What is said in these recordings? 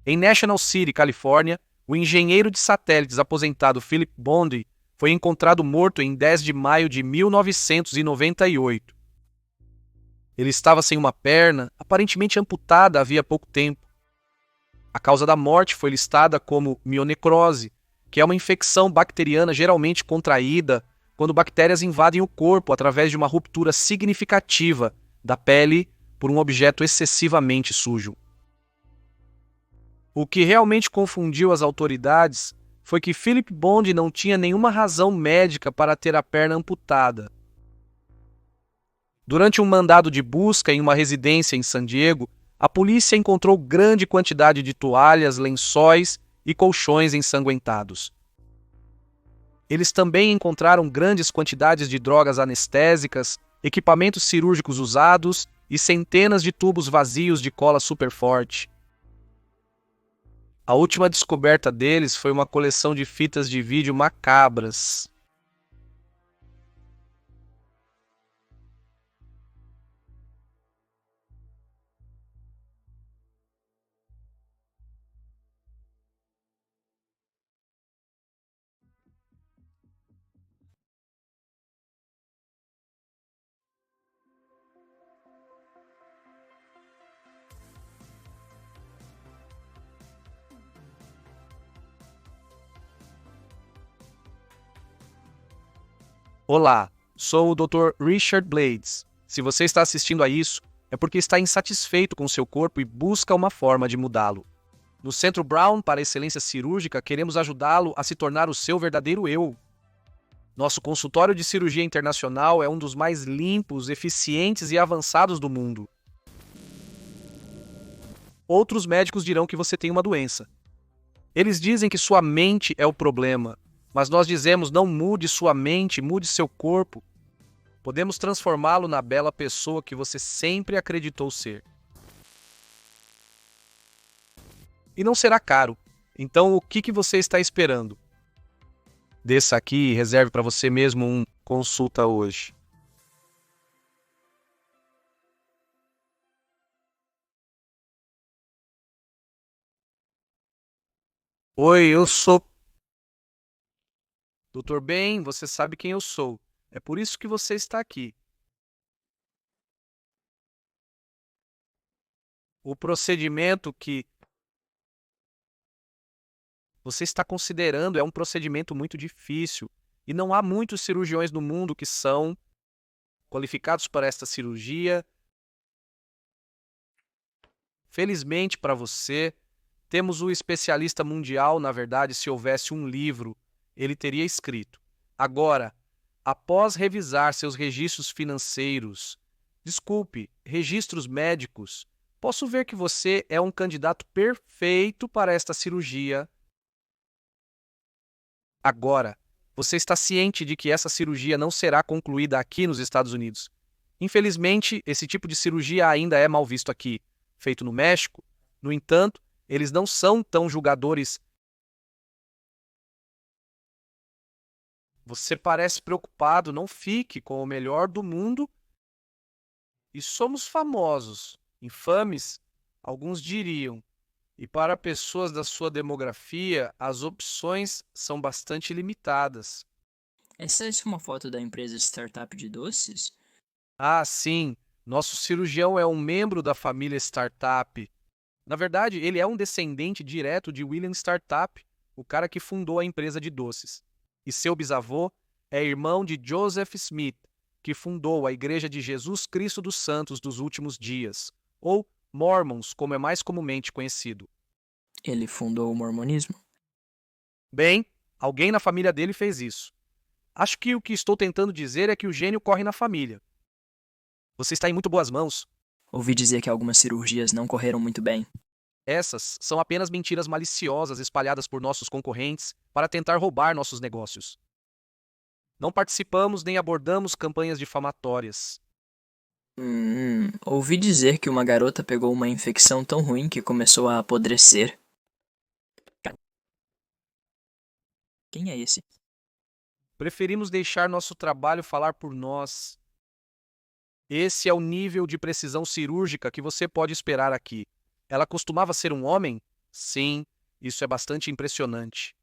Em National City, Califórnia, o engenheiro de satélites aposentado Philip Bondi foi encontrado morto em 10 de maio de 1998. Ele estava sem uma perna, aparentemente amputada havia pouco tempo. A causa da morte foi listada como mionecrose, que é uma infecção bacteriana geralmente contraída quando bactérias invadem o corpo através de uma ruptura significativa da pele por um objeto excessivamente sujo. O que realmente confundiu as autoridades foi que Philip Bondi não tinha nenhuma razão médica para ter a perna amputada. Durante um mandado de busca em uma residência em San Diego, a polícia encontrou grande quantidade de toalhas, lençóis e colchões ensanguentados. Eles também encontraram grandes quantidades de drogas anestésicas, equipamentos cirúrgicos usados e centenas de tubos vazios de cola superforte. A última descoberta deles foi uma coleção de fitas de vídeo macabras. Olá, sou o Dr. Richard Blades. Se você está assistindo a isso, é porque está insatisfeito com seu corpo e busca uma forma de mudá-lo. No Centro Brown para a Excelência Cirúrgica, queremos ajudá-lo a se tornar o seu verdadeiro eu. Nosso consultório de cirurgia internacional é um dos mais limpos, eficientes e avançados do mundo. Outros médicos dirão que você tem uma doença. Eles dizem que sua mente é o problema, mas nós dizemos não mude sua mente, mude seu corpo. Podemos transformá-lo na bela pessoa que você sempre acreditou ser. E não será caro. Então, o que você está esperando? Desça aqui e reserve para você mesmo um consulta hoje. Oi, eu sou. Doutor Ben, você sabe quem eu sou. É por isso que você está aqui. O procedimento que você está considerando é um procedimento muito difícil e não há muitos cirurgiões no mundo que são qualificados para esta cirurgia. Felizmente para você, temos o especialista mundial. Na verdade, se houvesse um livro, ele teria escrito. Agora, após revisar seus registros financeiros, registros médicos, posso ver que você é um candidato perfeito para esta cirurgia. Agora, você está ciente de que essa cirurgia não será concluída aqui nos Estados Unidos. Infelizmente, esse tipo de cirurgia ainda é mal visto aqui, feito no México. No entanto, eles não são tão julgadores. Você parece preocupado, não fique com o melhor do mundo. E somos famosos, infames, alguns diriam. E para pessoas da sua demografia, as opções são bastante limitadas. Essa é uma foto da empresa startup de doces? Ah, sim, nosso cirurgião é um membro da família Startup. Na verdade, ele é um descendente direto de William Startup, o cara que fundou a empresa de doces. E seu bisavô é irmão de Joseph Smith, que fundou a Igreja de Jesus Cristo dos Santos dos Últimos Dias, ou Mormons, como é mais comumente conhecido. Ele fundou o mormonismo? Bem, alguém na família dele fez isso. Acho que o que estou tentando dizer é que o gênio corre na família. Você está em muito boas mãos. Ouvi dizer que algumas cirurgias não correram muito bem. Essas são apenas mentiras maliciosas espalhadas por nossos concorrentes para tentar roubar nossos negócios. Não participamos nem abordamos campanhas difamatórias. Ouvi dizer que uma garota pegou uma infecção tão ruim que começou a apodrecer. Quem é esse? Preferimos deixar nosso trabalho falar por nós. Esse é o nível de precisão cirúrgica que você pode esperar aqui. Ela costumava ser um homem? Sim, isso é bastante impressionante.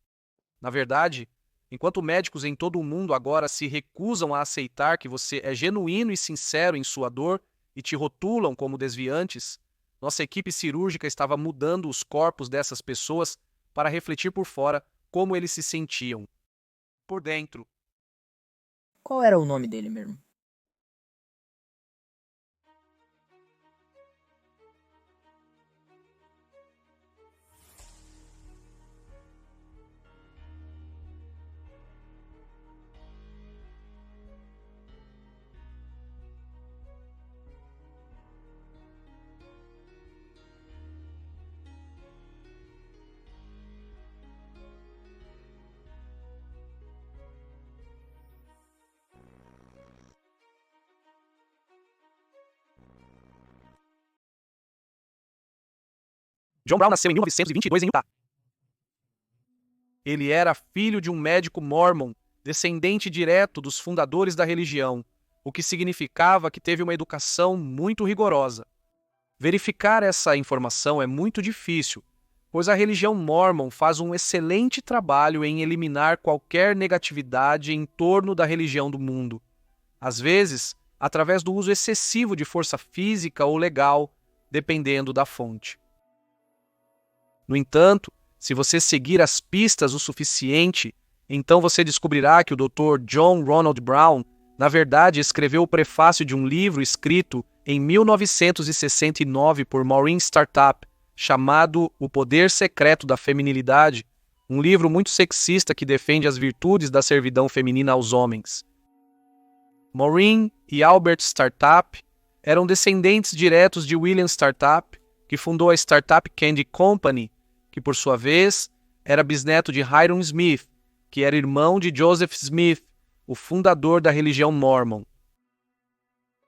Na verdade, enquanto médicos em todo o mundo agora se recusam a aceitar que você é genuíno e sincero em sua dor e te rotulam como desviantes, nossa equipe cirúrgica estava mudando os corpos dessas pessoas para refletir por fora como eles se sentiam. Por dentro. Qual era o nome dele mesmo? John Brown nasceu em 1922 em Utah. Ele era filho de um médico mórmon, descendente direto dos fundadores da religião, o que significava que teve uma educação muito rigorosa. Verificar essa informação é muito difícil, pois a religião mórmon faz um excelente trabalho em eliminar qualquer negatividade em torno da religião do mundo. Às vezes, através do uso excessivo de força física ou legal, dependendo da fonte. No entanto, se você seguir as pistas o suficiente, então você descobrirá que o Dr. John Ronald Brown, na verdade, escreveu o prefácio de um livro escrito em 1969 por Maureen Startup, chamado O Poder Secreto da Feminilidade, um livro muito sexista que defende as virtudes da servidão feminina aos homens. Maureen e Albert Startup eram descendentes diretos de William Startup, que fundou a Startup Candy Company, que por sua vez era bisneto de Hyrum Smith, que era irmão de Joseph Smith, o fundador da religião Mormon.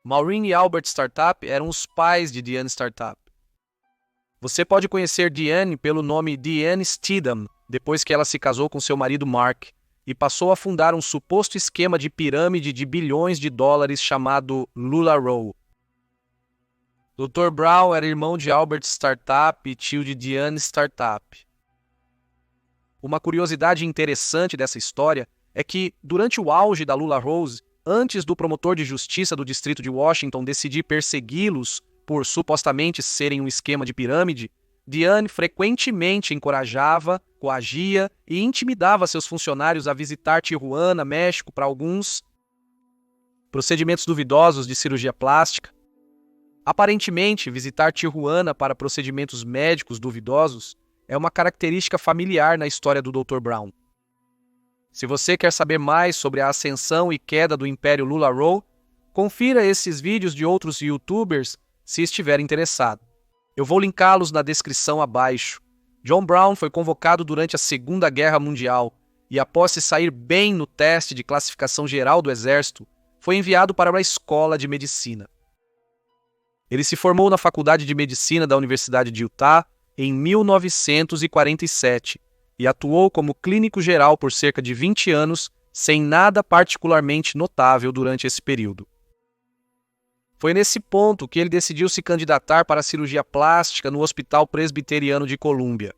Maureen e Albert Startup eram os pais de Diane Startup. Você pode conhecer Diane pelo nome Diane Steedham, depois que ela se casou com seu marido Mark, e passou a fundar um suposto esquema de pirâmide de bilhões de dólares chamado LuLaRoe. Dr. Brown era irmão de Albert Startup e tio de Diane Startup. Uma curiosidade interessante dessa história é que, durante o auge da LuLaRoe, antes do promotor de justiça do distrito de Washington decidir persegui-los por supostamente serem um esquema de pirâmide, Diane frequentemente encorajava, coagia e intimidava seus funcionários a visitar Tijuana, México, para alguns procedimentos duvidosos de cirurgia plástica. Aparentemente, visitar Tijuana para procedimentos médicos duvidosos é uma característica familiar na história do Dr. Brown. Se você quer saber mais sobre a ascensão e queda do Império LuLaRoe, confira esses vídeos de outros YouTubers se estiver interessado. Eu vou linká-los na descrição abaixo. John Brown foi convocado durante a Segunda Guerra Mundial e, após se sair bem no teste de classificação geral do Exército, foi enviado para uma escola de medicina. Ele se formou na Faculdade de Medicina da Universidade de Utah em 1947 e atuou como clínico geral por cerca de 20 anos, sem nada particularmente notável durante esse período. Foi nesse ponto que ele decidiu se candidatar para a cirurgia plástica no Hospital Presbiteriano de Colômbia.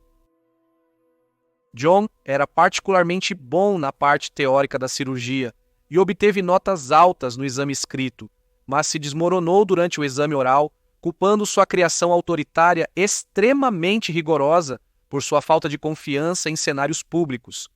John era particularmente bom na parte teórica da cirurgia e obteve notas altas no exame escrito, mas se desmoronou durante o exame oral, culpando sua criação autoritária extremamente rigorosa por sua falta de confiança em cenários públicos.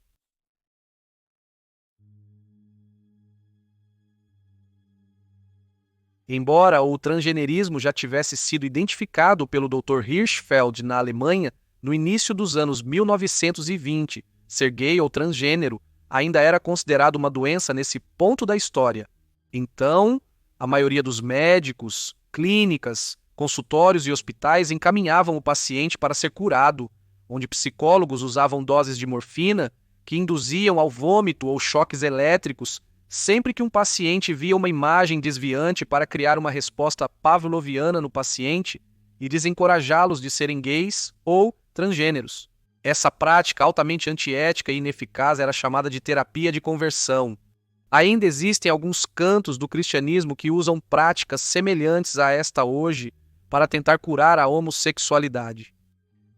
Embora o transgenerismo já tivesse sido identificado pelo Dr. Hirschfeld na Alemanha no início dos anos 1920, ser gay ou transgênero ainda era considerado uma doença nesse ponto da história. Então, a maioria dos médicos, clínicas, consultórios e hospitais encaminhavam o paciente para ser curado, onde psicólogos usavam doses de morfina que induziam ao vômito ou choques elétricos sempre que um paciente via uma imagem desviante para criar uma resposta pavloviana no paciente e desencorajá-los de serem gays ou transgêneros. Essa prática altamente antiética e ineficaz era chamada de terapia de conversão. Ainda existem alguns cantos do cristianismo que usam práticas semelhantes a esta hoje para tentar curar a homossexualidade.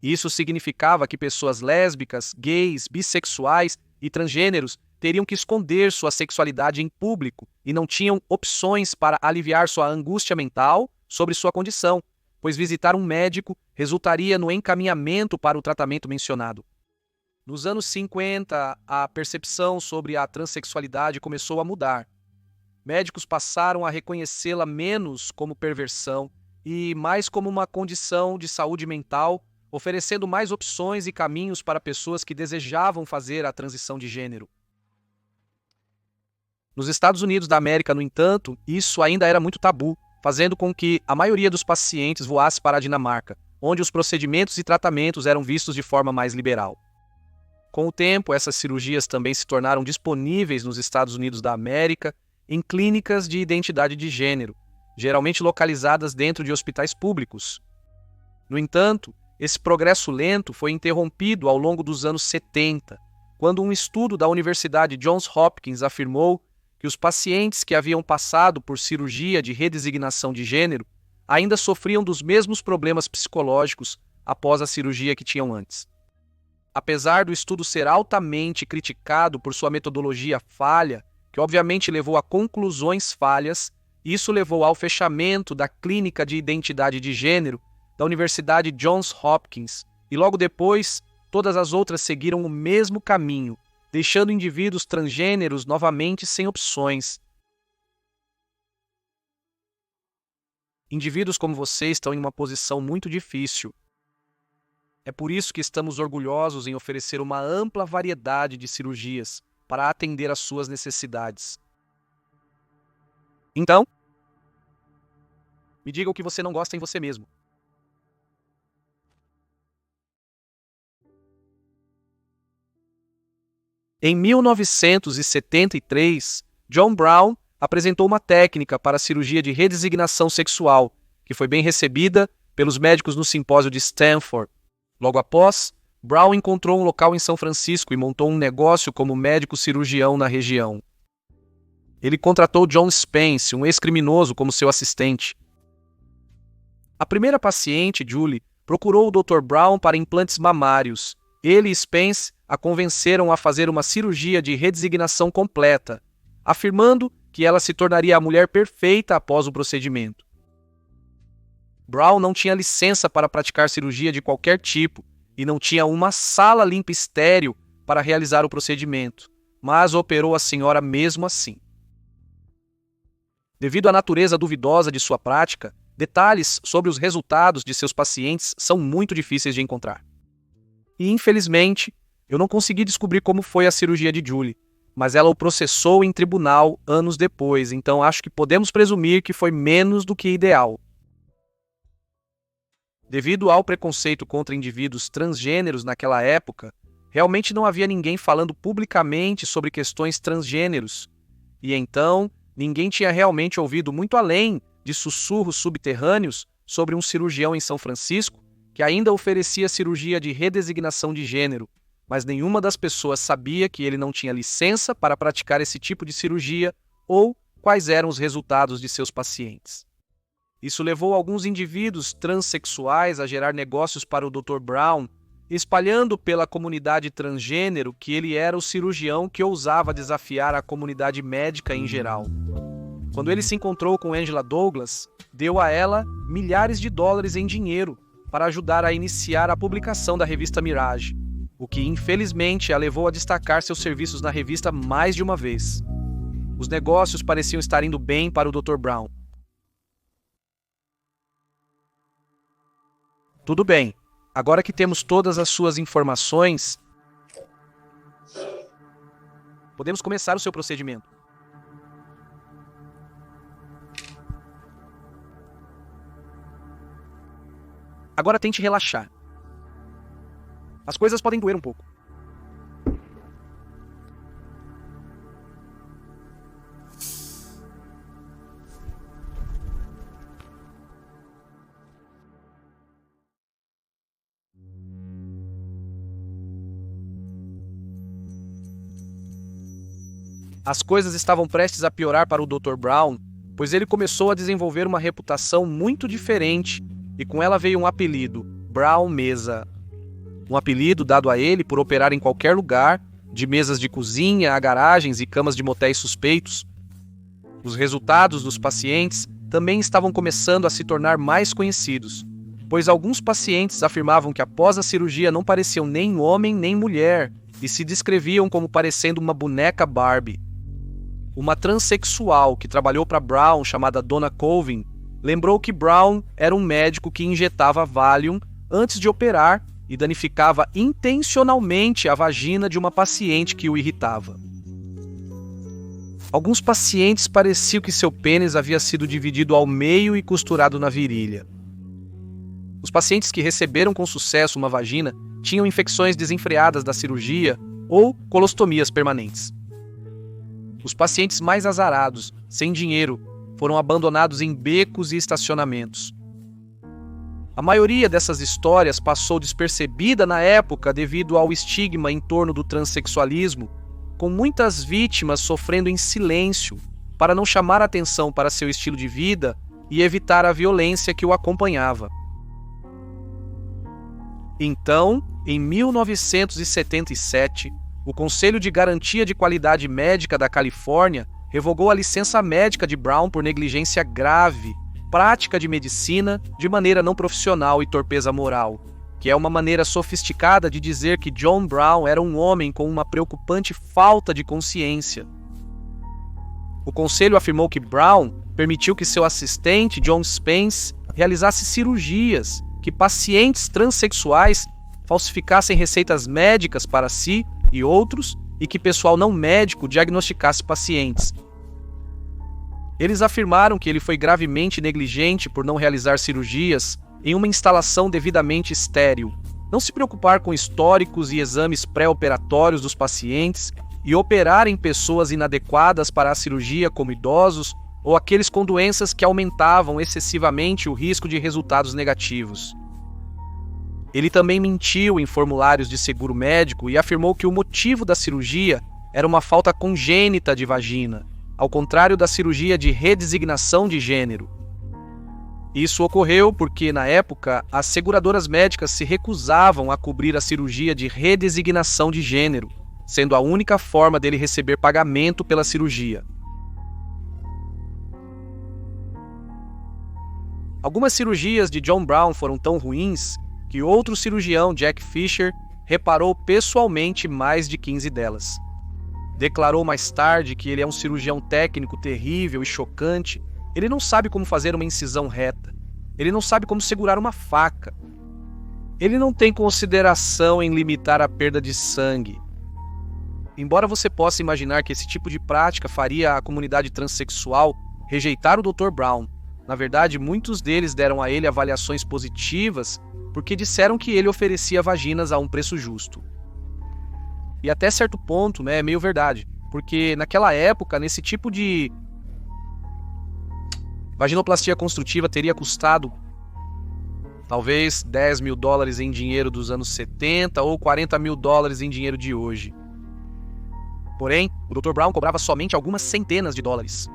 Isso significava que pessoas lésbicas, gays, bissexuais e transgêneros teriam que esconder sua sexualidade em público e não tinham opções para aliviar sua angústia mental sobre sua condição, pois visitar um médico resultaria no encaminhamento para o tratamento mencionado. Nos anos 50, a percepção sobre a transexualidade começou a mudar. Médicos passaram a reconhecê-la menos como perversão e mais como uma condição de saúde mental, oferecendo mais opções e caminhos para pessoas que desejavam fazer a transição de gênero. Nos Estados Unidos da América, no entanto, isso ainda era muito tabu, fazendo com que a maioria dos pacientes voasse para a Dinamarca, onde os procedimentos e tratamentos eram vistos de forma mais liberal. Com o tempo, essas cirurgias também se tornaram disponíveis nos Estados Unidos da América em clínicas de identidade de gênero, geralmente localizadas dentro de hospitais públicos. No entanto, esse progresso lento foi interrompido ao longo dos anos 70, quando um estudo da Universidade Johns Hopkins afirmou que os pacientes que haviam passado por cirurgia de redesignação de gênero ainda sofriam dos mesmos problemas psicológicos após a cirurgia que tinham antes. Apesar do estudo ser altamente criticado por sua metodologia falha, que obviamente levou a conclusões falhas, isso levou ao fechamento da Clínica de Identidade de Gênero da Universidade Johns Hopkins, e logo depois, todas as outras seguiram o mesmo caminho, deixando indivíduos transgêneros novamente sem opções. Indivíduos como você estão em uma posição muito difícil. É por isso que estamos orgulhosos em oferecer uma ampla variedade de cirurgias para atender às suas necessidades. Então, me diga o que você não gosta em você mesmo. Em 1973, John Brown apresentou uma técnica para a cirurgia de redesignação sexual, que foi bem recebida pelos médicos no simpósio de Stanford. Logo após, Brown encontrou um local em São Francisco e montou um negócio como médico cirurgião na região. Ele contratou John Spence, um ex-criminoso, como seu assistente. A primeira paciente, Julie, procurou o Dr. Brown para implantes mamários. Ele e Spence a convenceram a fazer uma cirurgia de redesignação completa, afirmando que ela se tornaria a mulher perfeita após o procedimento. Brown não tinha licença para praticar cirurgia de qualquer tipo e não tinha uma sala limpa estéril para realizar o procedimento, mas operou a senhora mesmo assim. Devido à natureza duvidosa de sua prática, detalhes sobre os resultados de seus pacientes são muito difíceis de encontrar. E, infelizmente, eu não consegui descobrir como foi a cirurgia de Julie, mas ela o processou em tribunal anos depois, então acho que podemos presumir que foi menos do que ideal. Devido ao preconceito contra indivíduos transgêneros naquela época, realmente não havia ninguém falando publicamente sobre questões transgêneros, e então ninguém tinha realmente ouvido muito além de sussurros subterrâneos sobre um cirurgião em São Francisco que ainda oferecia cirurgia de redesignação de gênero, mas nenhuma das pessoas sabia que ele não tinha licença para praticar esse tipo de cirurgia ou quais eram os resultados de seus pacientes. Isso levou alguns indivíduos transexuais a gerar negócios para o Dr. Brown, espalhando pela comunidade transgênero que ele era o cirurgião que ousava desafiar a comunidade médica em geral. Quando ele se encontrou com Angela Douglas, deu a ela milhares de dólares em dinheiro para ajudar a iniciar a publicação da revista Mirage, o que infelizmente a levou a destacar seus serviços na revista mais de uma vez. Os negócios pareciam estar indo bem para o Dr. Brown. Tudo bem, agora que temos todas as suas informações, podemos começar o seu procedimento. Agora tente relaxar. As coisas podem doer um pouco. As coisas estavam prestes a piorar para o Dr. Brown, pois ele começou a desenvolver uma reputação muito diferente e com ela veio um apelido, Brown Mesa. um apelido dado a ele por operar em qualquer lugar, de mesas de cozinha a garagens e camas de motéis suspeitos. Os resultados dos pacientes também estavam começando a se tornar mais conhecidos, pois alguns pacientes afirmavam que após a cirurgia não pareciam nem homem nem mulher e se descreviam como parecendo uma boneca Barbie. Uma transexual que trabalhou para Brown, chamada Donna Colvin, lembrou que Brown era um médico que injetava Valium antes de operar e danificava intencionalmente a vagina de uma paciente que o irritava. Alguns pacientes pareciam que seu pênis havia sido dividido ao meio e costurado na virilha. Os pacientes que receberam com sucesso uma vagina tinham infecções desenfreadas da cirurgia ou colostomias permanentes. Os pacientes mais azarados, sem dinheiro, foram abandonados em becos e estacionamentos. A maioria dessas histórias passou despercebida na época devido ao estigma em torno do transexualismo, com muitas vítimas sofrendo em silêncio para não chamar atenção para seu estilo de vida e evitar a violência que o acompanhava. Então, em 1977, o Conselho de Garantia de Qualidade Médica da Califórnia revogou a licença médica de Brown por negligência grave, prática de medicina de maneira não profissional e torpeza moral, que é uma maneira sofisticada de dizer que John Brown era um homem com uma preocupante falta de consciência. O conselho afirmou que Brown permitiu que seu assistente, John Spence, realizasse cirurgias, que pacientes transexuais falsificassem receitas médicas para si e outros e que pessoal não médico diagnosticasse pacientes. Eles afirmaram que ele foi gravemente negligente por não realizar cirurgias em uma instalação devidamente estéril, não se preocupar com históricos e exames pré-operatórios dos pacientes e operar em pessoas inadequadas para a cirurgia, como idosos ou aqueles com doenças que aumentavam excessivamente o risco de resultados negativos. Ele também mentiu em formulários de seguro médico e afirmou que o motivo da cirurgia era uma falta congênita de vagina, ao contrário da cirurgia de redesignação de gênero. Isso ocorreu porque, na época, as seguradoras médicas se recusavam a cobrir a cirurgia de redesignação de gênero, sendo a única forma dele receber pagamento pela cirurgia. Algumas cirurgias de John Brown foram tão ruins que outro cirurgião, Jack Fisher, reparou pessoalmente mais de 15 delas. Declarou mais tarde que ele é um cirurgião técnico terrível e chocante. Ele não sabe como fazer uma incisão reta. Ele não sabe como segurar uma faca. Ele não tem consideração em limitar a perda de sangue. Embora você possa imaginar que esse tipo de prática faria a comunidade transexual rejeitar o Dr. Brown, na verdade, muitos deles deram a ele avaliações positivas porque disseram que ele oferecia vaginas a um preço justo. E até certo ponto, é meio verdade, porque naquela época, nesse tipo de vaginoplastia construtiva teria custado talvez $10 mil em dinheiro dos anos 70 ou $40 mil em dinheiro de hoje. Porém, o Dr. Brown cobrava somente algumas centenas de dólares.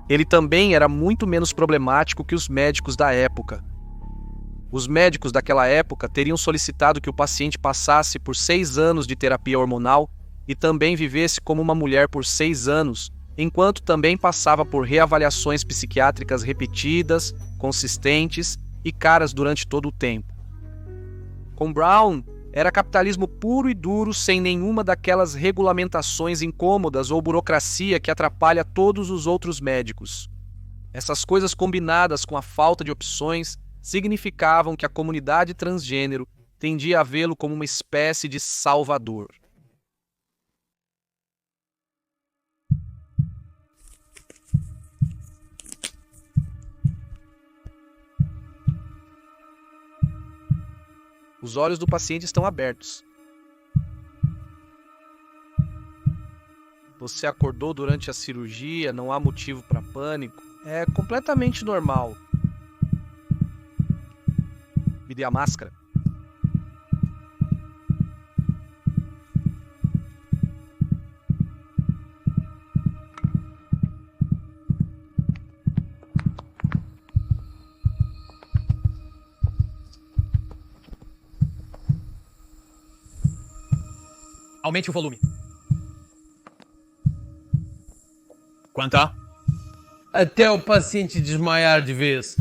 Ele também era muito menos problemático que os médicos da época. Os médicos daquela época teriam solicitado que o paciente passasse por 6 anos de terapia hormonal e também vivesse como uma mulher por 6 anos, enquanto também passava por reavaliações psiquiátricas repetidas, consistentes e caras durante todo o tempo. Com Brown, era capitalismo puro e duro, sem nenhuma daquelas regulamentações incômodas ou burocracia que atrapalha todos os outros médicos. Essas coisas combinadas com a falta de opções significavam que a comunidade transgênero tendia a vê-lo como uma espécie de salvador. Os olhos do paciente estão abertos. Você acordou durante a cirurgia, não há motivo para pânico. É completamente normal. Me dê a máscara. Aumente o volume. Quanto? Até o paciente desmaiar de vez.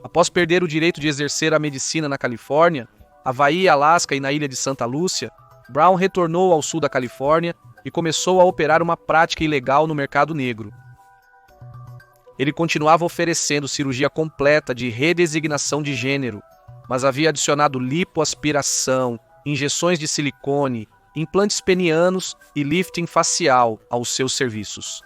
Após perder o direito de exercer a medicina na Califórnia, Havaí, Alasca e na ilha de Santa Lúcia, Brown retornou ao sul da Califórnia e começou a operar uma prática ilegal no mercado negro. Ele continuava oferecendo cirurgia completa de redesignação de gênero, mas havia adicionado lipoaspiração, injeções de silicone, implantes penianos e lifting facial aos seus serviços.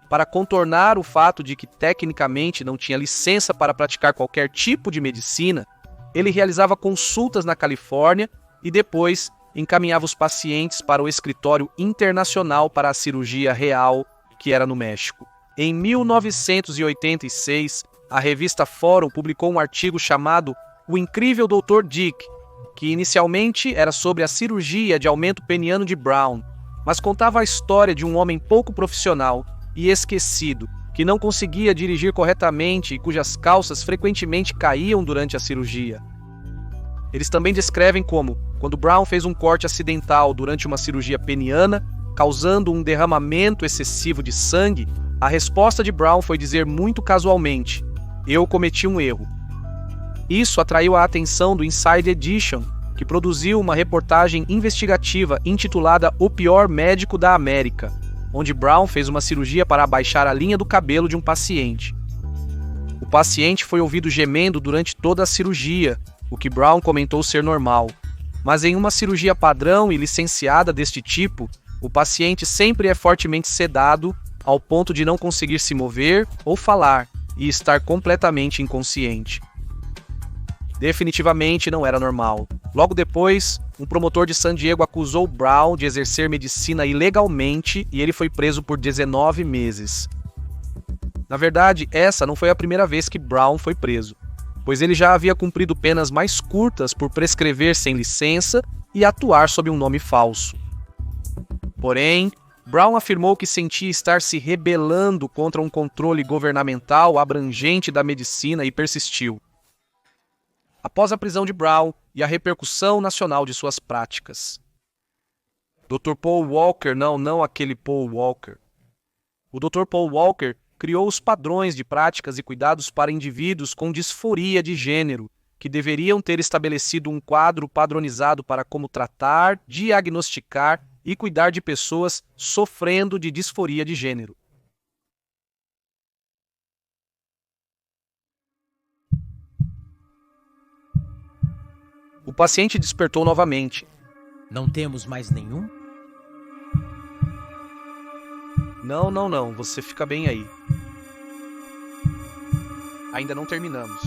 Para contornar o fato de que tecnicamente não tinha licença para praticar qualquer tipo de medicina, ele realizava consultas na Califórnia e depois encaminhava os pacientes para o escritório internacional para a cirurgia real, que era no México. Em 1986, a revista Fórum publicou um artigo chamado O Incrível Dr. Dick, que inicialmente era sobre a cirurgia de aumento peniano de Brown, mas contava a história de um homem pouco profissional e esquecido, que não conseguia dirigir corretamente e cujas calças frequentemente caíam durante a cirurgia. Eles também descrevem como, quando Brown fez um corte acidental durante uma cirurgia peniana, causando um derramamento excessivo de sangue, a resposta de Brown foi dizer muito casualmente: "Eu cometi um erro". Isso atraiu a atenção do Inside Edition, que produziu uma reportagem investigativa intitulada O Pior Médico da América, onde Brown fez uma cirurgia para abaixar a linha do cabelo de um paciente. O paciente foi ouvido gemendo durante toda a cirurgia, o que Brown comentou ser normal. Mas em uma cirurgia padrão e licenciada deste tipo, o paciente sempre é fortemente sedado ao ponto de não conseguir se mover ou falar e estar completamente inconsciente. Definitivamente não era normal. Logo depois, um promotor de San Diego acusou Brown de exercer medicina ilegalmente e ele foi preso por 19 meses. Na verdade, essa não foi a primeira vez que Brown foi preso, pois ele já havia cumprido penas mais curtas por prescrever sem licença e atuar sob um nome falso. Porém, Brown afirmou que sentia estar se rebelando contra um controle governamental abrangente da medicina e persistiu. Após a prisão de Brown e a repercussão nacional de suas práticas. Dr. Paul Walker, não aquele Paul Walker. O Dr. Paul Walker criou os padrões de práticas e cuidados para indivíduos com disforia de gênero, que deveriam ter estabelecido um quadro padronizado para como tratar, diagnosticar e cuidar de pessoas sofrendo de disforia de gênero. O paciente despertou novamente. Não temos mais nenhum? Não, você fica bem aí. Ainda não terminamos.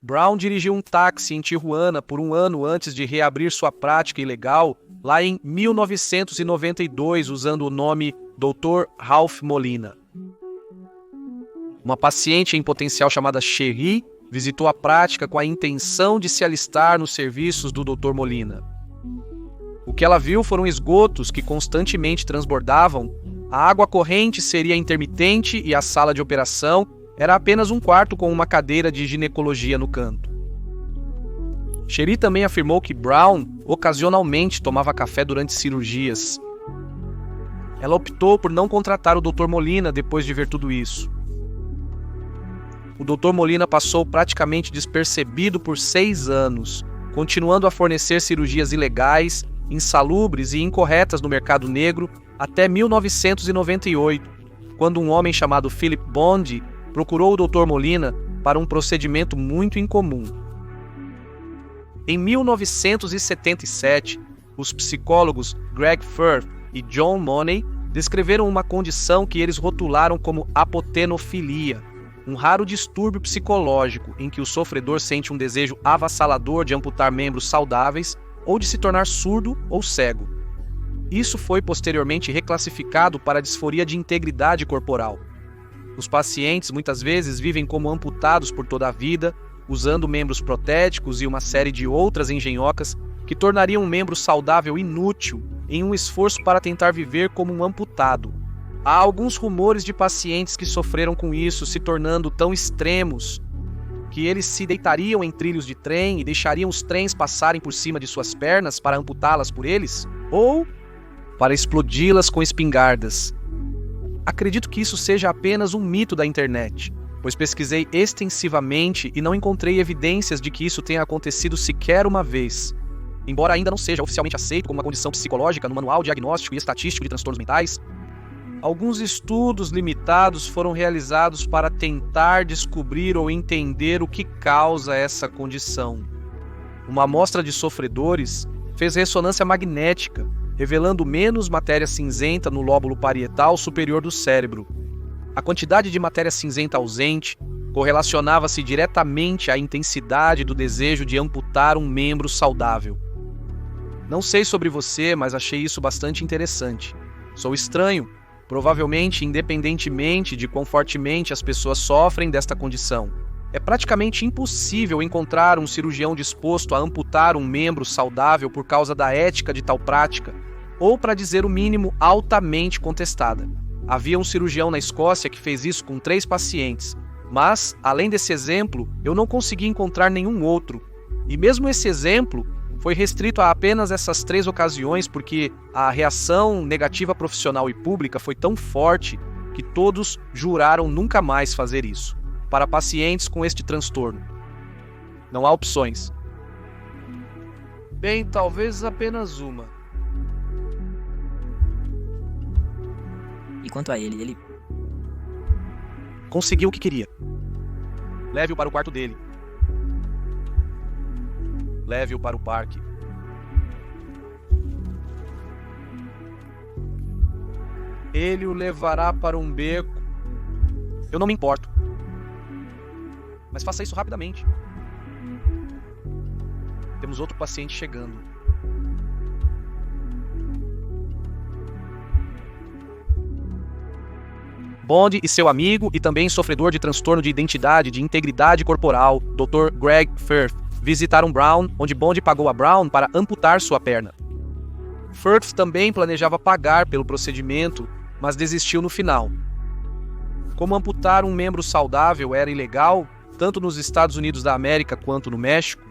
Brown dirigiu um táxi em Tijuana por um ano antes de reabrir sua prática ilegal, lá em 1992, usando o nome Dr. Ralph Molina. Uma paciente em potencial chamada Cherie visitou a prática com a intenção de se alistar nos serviços do Dr. Molina. O que ela viu foram esgotos que constantemente transbordavam, a água corrente seria intermitente e a sala de operação era apenas um quarto com uma cadeira de ginecologia no canto. Cherie também afirmou que Brown ocasionalmente tomava café durante cirurgias. Ela optou por não contratar o Dr. Molina depois de ver tudo isso. O Dr. Molina passou praticamente despercebido por 6 anos, continuando a fornecer cirurgias ilegais, insalubres e incorretas no mercado negro até 1998, quando um homem chamado Philip Bondi procurou o Dr. Molina para um procedimento muito incomum. Em 1977, os psicólogos Greg Firth e John Money descreveram uma condição que eles rotularam como apotenofilia, um raro distúrbio psicológico em que o sofredor sente um desejo avassalador de amputar membros saudáveis ou de se tornar surdo ou cego. Isso foi posteriormente reclassificado para disforia de integridade corporal. Os pacientes muitas vezes vivem como amputados por toda a vida, usando membros protéticos e uma série de outras engenhocas que tornariam um membro saudável inútil em um esforço para tentar viver como um amputado. Há alguns rumores de pacientes que sofreram com isso, se tornando tão extremos que eles se deitariam em trilhos de trem e deixariam os trens passarem por cima de suas pernas para amputá-las por eles, ou para explodi-las com espingardas. Acredito que isso seja apenas um mito da internet, pois pesquisei extensivamente e não encontrei evidências de que isso tenha acontecido sequer uma vez. Embora ainda não seja oficialmente aceito como uma condição psicológica no Manual Diagnóstico e Estatístico de Transtornos Mentais, alguns estudos limitados foram realizados para tentar descobrir ou entender o que causa essa condição. Uma amostra de sofredores fez ressonância magnética, revelando menos matéria cinzenta no lóbulo parietal superior do cérebro. A quantidade de matéria cinzenta ausente correlacionava-se diretamente à intensidade do desejo de amputar um membro saudável. Não sei sobre você, mas achei isso bastante interessante. Sou estranho, provavelmente independentemente de quão fortemente as pessoas sofrem desta condição. É praticamente impossível encontrar um cirurgião disposto a amputar um membro saudável por causa da ética de tal prática, ou, para dizer o mínimo, altamente contestada. Havia um cirurgião na Escócia que fez isso com 3 pacientes, mas, além desse exemplo, eu não consegui encontrar nenhum outro. E mesmo esse exemplo foi restrito a apenas essas 3 ocasiões porque a reação negativa profissional e pública foi tão forte que todos juraram nunca mais fazer isso. Para pacientes com este transtorno, não há opções. Bem, talvez apenas uma. E quanto a ele Conseguiu o que queria. Leve-o para o quarto dele. Leve-o para o parque. Ele o levará para um beco. Eu não me importo. Mas faça isso rapidamente. Temos outro paciente chegando. Bond e seu amigo, e também sofredor de transtorno de identidade de integridade corporal, Dr. Greg Firth, visitaram Brown, onde Bond pagou a Brown para amputar sua perna. Firth também planejava pagar pelo procedimento, mas desistiu no final. Como amputar um membro saudável era ilegal, tanto nos Estados Unidos da América quanto no México,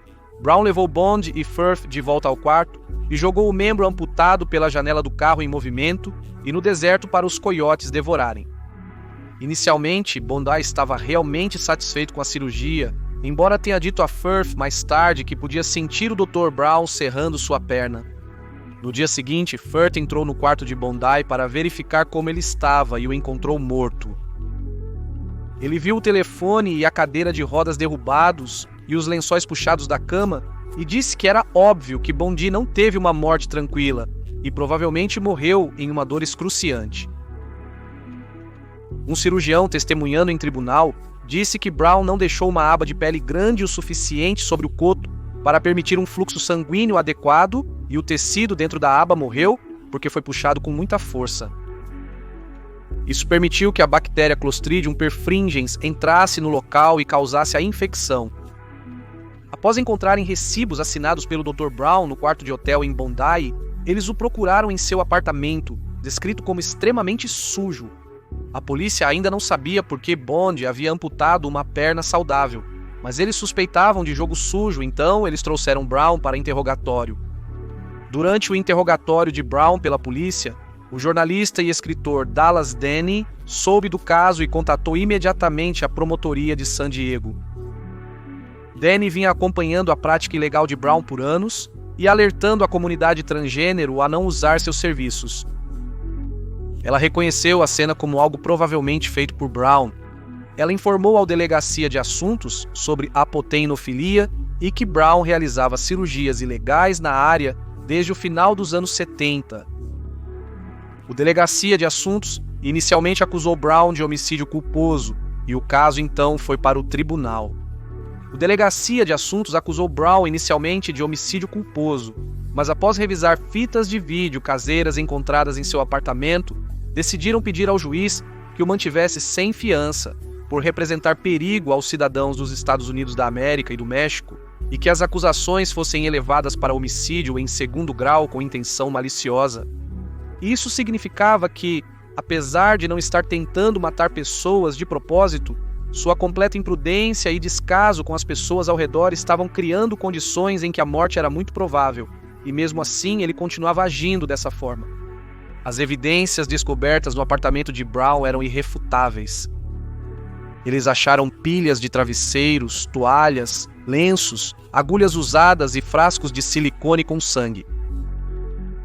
Brown levou Bond e Firth de volta ao quarto e jogou o membro amputado pela janela do carro em movimento e no deserto para os coiotes devorarem. Inicialmente, Bondi estava realmente satisfeito com a cirurgia, embora tenha dito a Firth mais tarde que podia sentir o Dr. Brown serrando sua perna. No dia seguinte, Firth entrou no quarto de Bondi para verificar como ele estava e o encontrou morto. Ele viu o telefone e a cadeira de rodas derrubados e os lençóis puxados da cama e disse que era óbvio que Bondi não teve uma morte tranquila e provavelmente morreu em uma dor excruciante. Um cirurgião testemunhando em tribunal disse que Brown não deixou uma aba de pele grande o suficiente sobre o coto para permitir um fluxo sanguíneo adequado e o tecido dentro da aba morreu porque foi puxado com muita força. Isso permitiu que a bactéria Clostridium perfringens entrasse no local e causasse a infecção. Após encontrarem recibos assinados pelo Dr. Brown no quarto de hotel em Bondi, eles o procuraram em seu apartamento, descrito como extremamente sujo. A polícia ainda não sabia por que Bond havia amputado uma perna saudável, mas eles suspeitavam de jogo sujo, então eles trouxeram Brown para interrogatório. Durante o interrogatório de Brown pela polícia, o jornalista e escritor Dallas Denny soube do caso e contatou imediatamente a promotoria de San Diego. Denny vinha acompanhando a prática ilegal de Brown por anos e alertando a comunidade transgênero a não usar seus serviços. Ela reconheceu a cena como algo provavelmente feito por Brown. Ela informou à Delegacia de Assuntos sobre apoteinofilia e que Brown realizava cirurgias ilegais na área desde o final dos anos 70. O Delegacia de Assuntos inicialmente acusou Brown de homicídio culposo e o caso então foi para o tribunal. O Delegacia de Assuntos acusou Brown inicialmente de homicídio culposo, mas após revisar fitas de vídeo caseiras encontradas em seu apartamento, decidiram pedir ao juiz que o mantivesse sem fiança, por representar perigo aos cidadãos dos Estados Unidos da América e do México, e que as acusações fossem elevadas para homicídio em segundo grau com intenção maliciosa. Isso significava que, apesar de não estar tentando matar pessoas de propósito, sua completa imprudência e descaso com as pessoas ao redor estavam criando condições em que a morte era muito provável, e mesmo assim ele continuava agindo dessa forma. As evidências descobertas no apartamento de Brown eram irrefutáveis. Eles acharam pilhas de travesseiros, toalhas, lenços, agulhas usadas e frascos de silicone com sangue.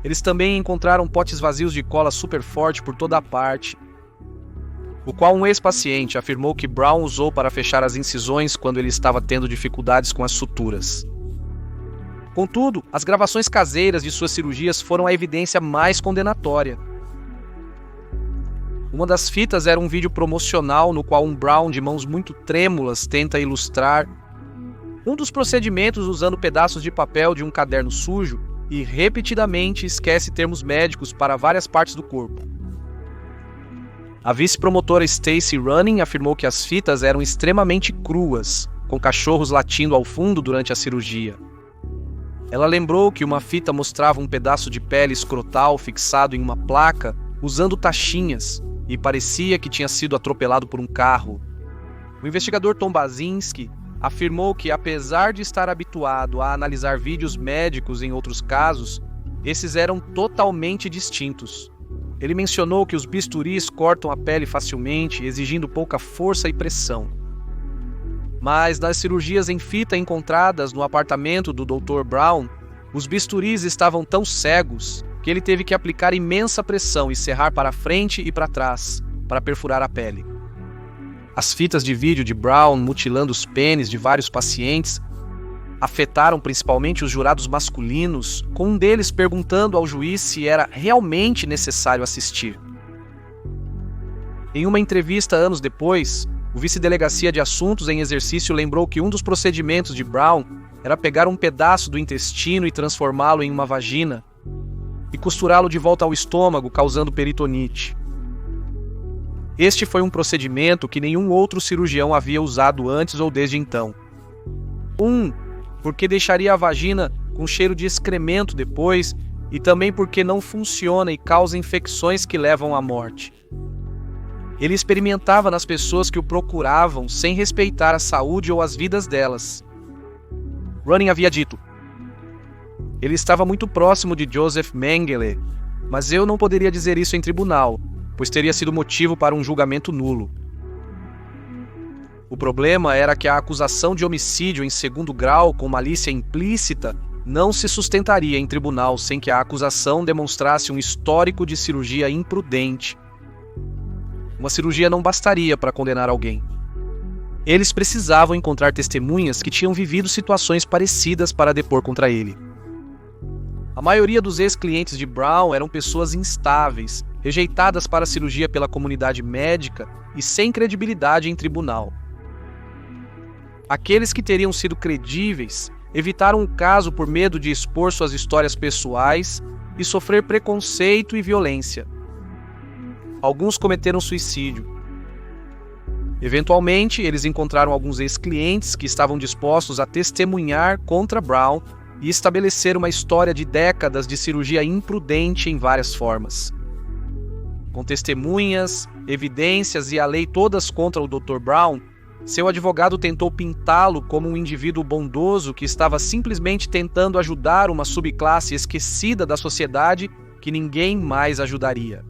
Eles também encontraram potes vazios de cola super forte por toda a parte, o qual um ex-paciente afirmou que Brown usou para fechar as incisões quando ele estava tendo dificuldades com as suturas. Contudo, as gravações caseiras de suas cirurgias foram a evidência mais condenatória. Uma das fitas era um vídeo promocional no qual um Brown de mãos muito trêmulas tenta ilustrar um dos procedimentos usando pedaços de papel de um caderno sujo e repetidamente esquece termos médicos para várias partes do corpo. A vice-promotora Stacey Running afirmou que as fitas eram extremamente cruas, com cachorros latindo ao fundo durante a cirurgia. Ela lembrou que uma fita mostrava um pedaço de pele escrotal fixado em uma placa usando taxinhas e parecia que tinha sido atropelado por um carro. O investigador Tom Basinski afirmou que, apesar de estar habituado a analisar vídeos médicos em outros casos, esses eram totalmente distintos. Ele mencionou que os bisturis cortam a pele facilmente, exigindo pouca força e pressão. Mas nas cirurgias em fita encontradas no apartamento do Dr. Brown, os bisturis estavam tão cegos que ele teve que aplicar imensa pressão e serrar para frente e para trás, para perfurar a pele. As fitas de vídeo de Brown mutilando os pênis de vários pacientes afetaram principalmente os jurados masculinos, com um deles perguntando ao juiz se era realmente necessário assistir. Em uma entrevista anos depois, o vice-delegacia de assuntos em exercício lembrou que um dos procedimentos de Brown era pegar um pedaço do intestino e transformá-lo em uma vagina e costurá-lo de volta ao estômago, causando peritonite. Este foi um procedimento que nenhum outro cirurgião havia usado antes ou desde então. Porque deixaria a vagina com cheiro de excremento depois, e também porque não funciona e causa infecções que levam à morte. Ele experimentava nas pessoas que o procuravam sem respeitar a saúde ou as vidas delas. Running havia dito: ele estava muito próximo de Joseph Mengele, mas eu não poderia dizer isso em tribunal, pois teria sido motivo para um julgamento nulo. O problema era que a acusação de homicídio em segundo grau com malícia implícita não se sustentaria em tribunal sem que a acusação demonstrasse um histórico de cirurgia imprudente. Uma cirurgia não bastaria para condenar alguém. Eles precisavam encontrar testemunhas que tinham vivido situações parecidas para depor contra ele. A maioria dos ex-clientes de Brown eram pessoas instáveis, rejeitadas para a cirurgia pela comunidade médica e sem credibilidade em tribunal. Aqueles que teriam sido credíveis evitaram o caso por medo de expor suas histórias pessoais e sofrer preconceito e violência. Alguns cometeram suicídio. Eventualmente, eles encontraram alguns ex-clientes que estavam dispostos a testemunhar contra Brown e estabelecer uma história de décadas de cirurgia imprudente em várias formas. Com testemunhas, evidências e a lei todas contra o Dr. Brown, seu advogado tentou pintá-lo como um indivíduo bondoso que estava simplesmente tentando ajudar uma subclasse esquecida da sociedade que ninguém mais ajudaria.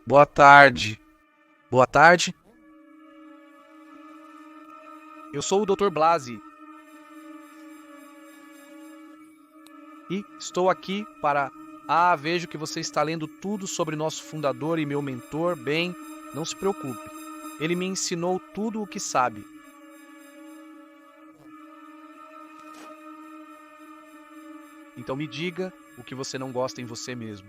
Boa tarde. Boa tarde. Eu sou o Dr. Blasi. E estou aqui para... vejo que você está lendo tudo sobre nosso fundador e meu mentor. Bem, não se preocupe. Ele me ensinou tudo o que sabe. Então me diga o que você não gosta em você mesmo.